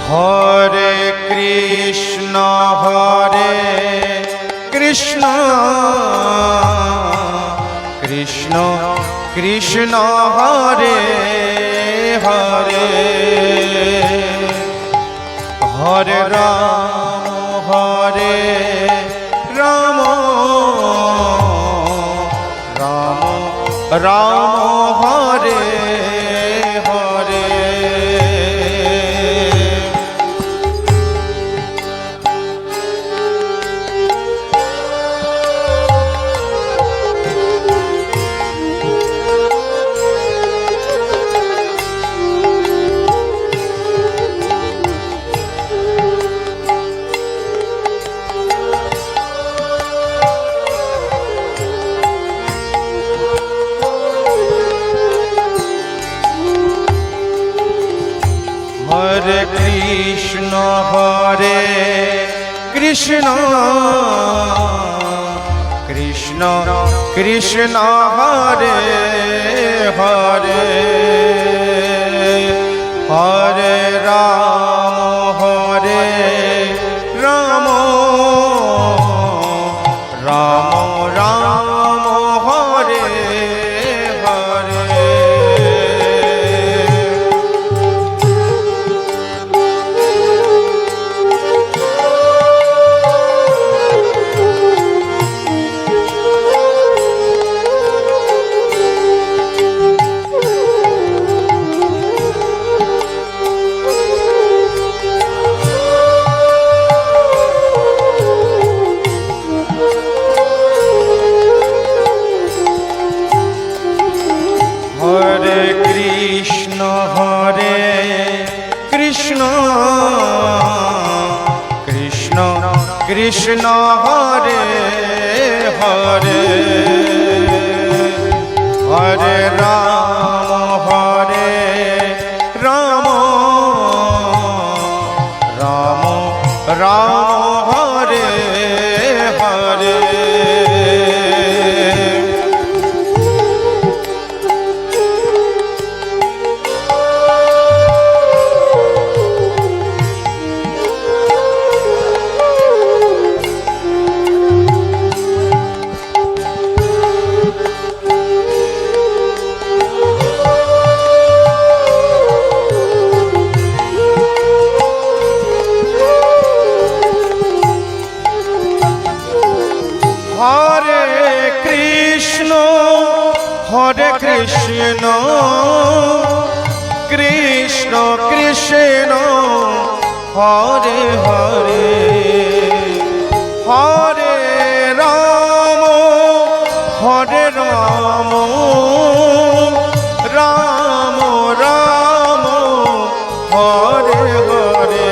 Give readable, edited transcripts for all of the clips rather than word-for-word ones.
Hare Krishna Krishna Krishna Hare Hare, Hare Ram Ram Ram Hare Hare. Hare Krishna Krishna Krishna Hare Hare, Hare Ram Ram Ram Hare Hare. Hare Krishna Krishna Krishna Hare Hare, Hare Ram Ram Hare Hare. Hare Krishna Krishna Krishna Hare Hare, Hare Ram Ram Ram Hare Hare,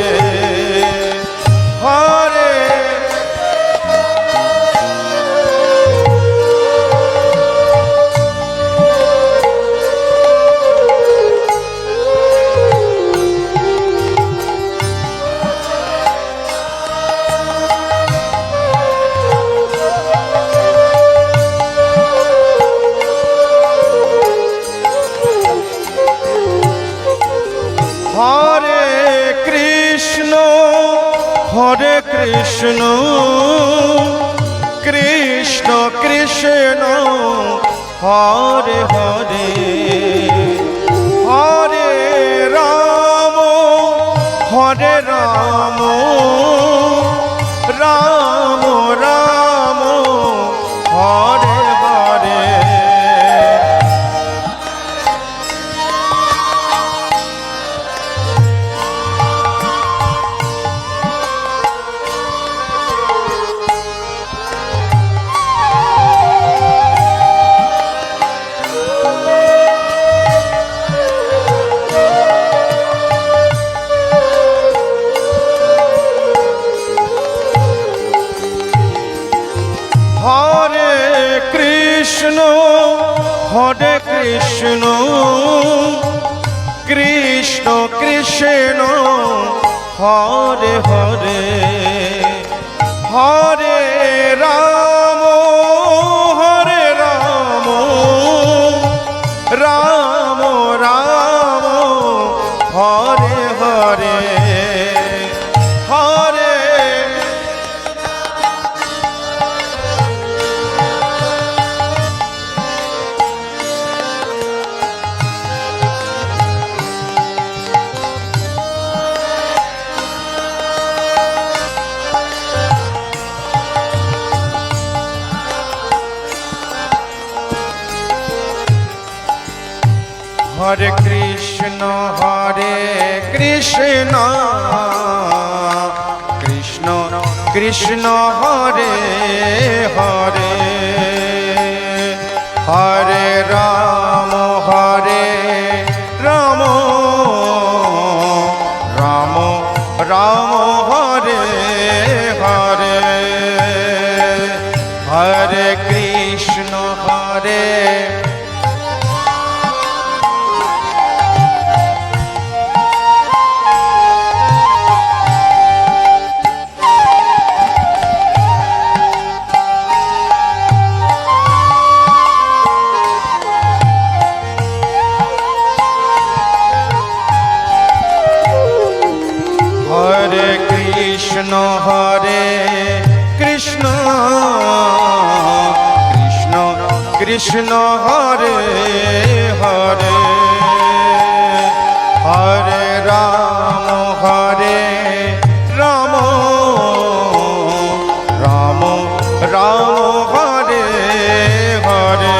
Hare Hare Krishna Krishna Krishna Hare Hare, Hare Ram Ram Ram Hare Hare. Hare Krishna Krishna Krishna Hare Hare, Hare Ram Ram Ram Hare Hare. Hare Krishna Krishna Krishna Hare Hare, Hare Ram Ram Ram Hare Hare, Hare Krishna Hare Krishna Krishna Krishna Hare Hare, Hare Ram Ram Ram Hare Hare.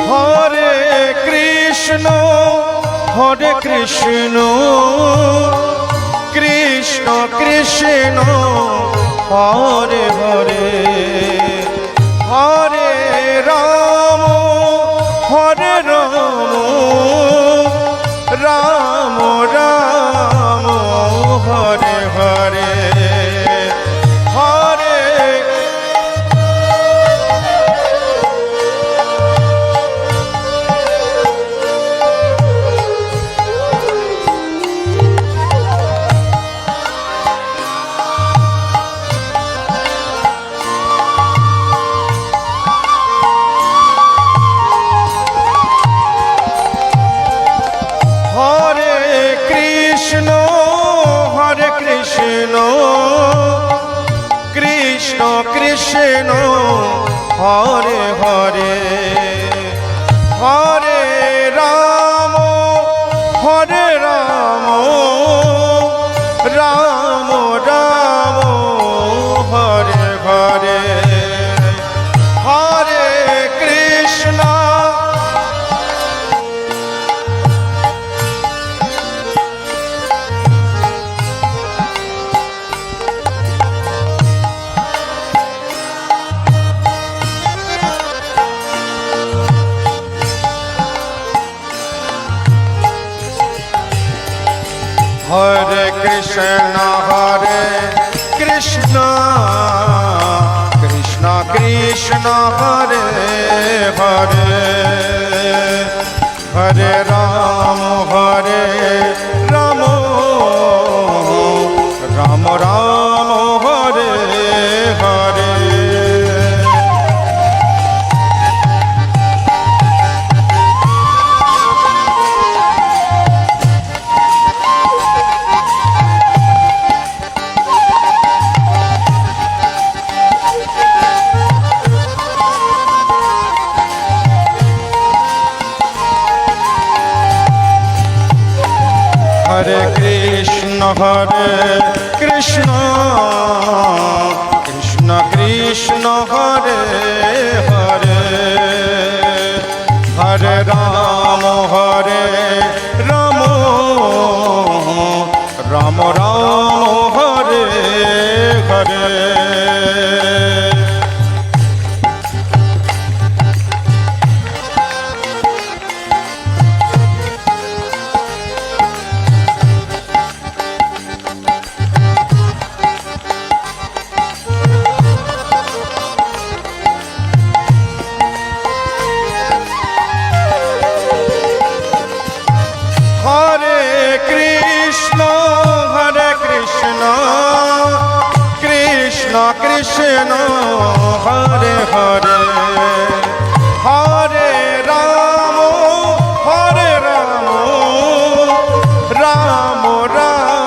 Hare Krishna Krishna Krishna Hare Hare, Hare Ram Ram Ram Hare Hare, Hare Krishna Krishna Hare Hare, Hare Ram Ram Ram Hare Hare, Hare Krishna Hare Krishna Krishna Krishna Hare Hare, Hare Ram Ram Ram Hare Hare. Hare Krishna Krishna Krishna Hare Hare, Hare Ram Ram Ram Hare Hare. Hare Krishna Krishna Krishna Hare Hare, Hare Ram Ram Ram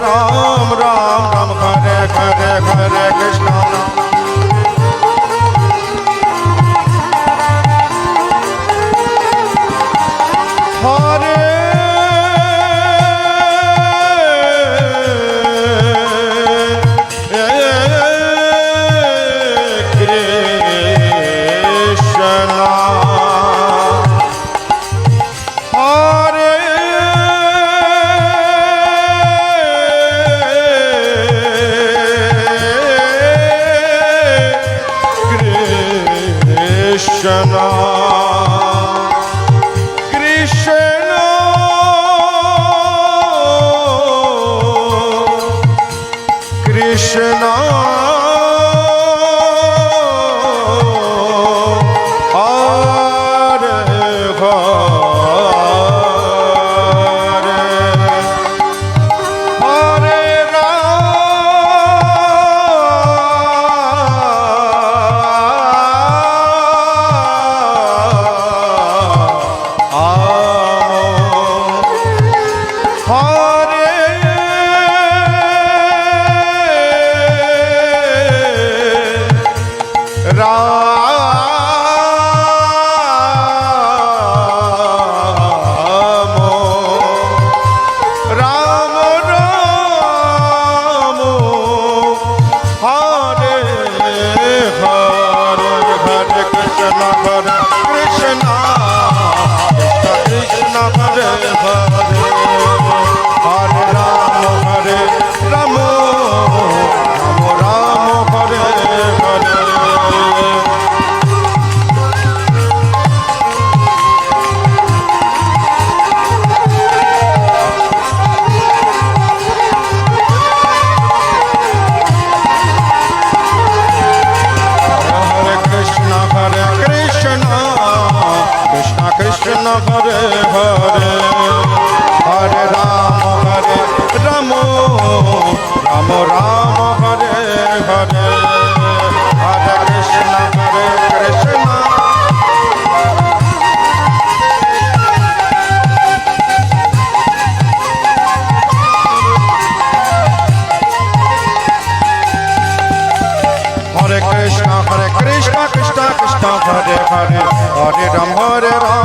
Ram Ram Ram Hare Hare Hare Krishna Hare Krishna Hare Hare Hare Krishna Hare Hare Hare Ram Ram Ram Hare Hare Hare Krishna Krishna Hare Krishna Krishna Krishna Hare Hare Hare Ram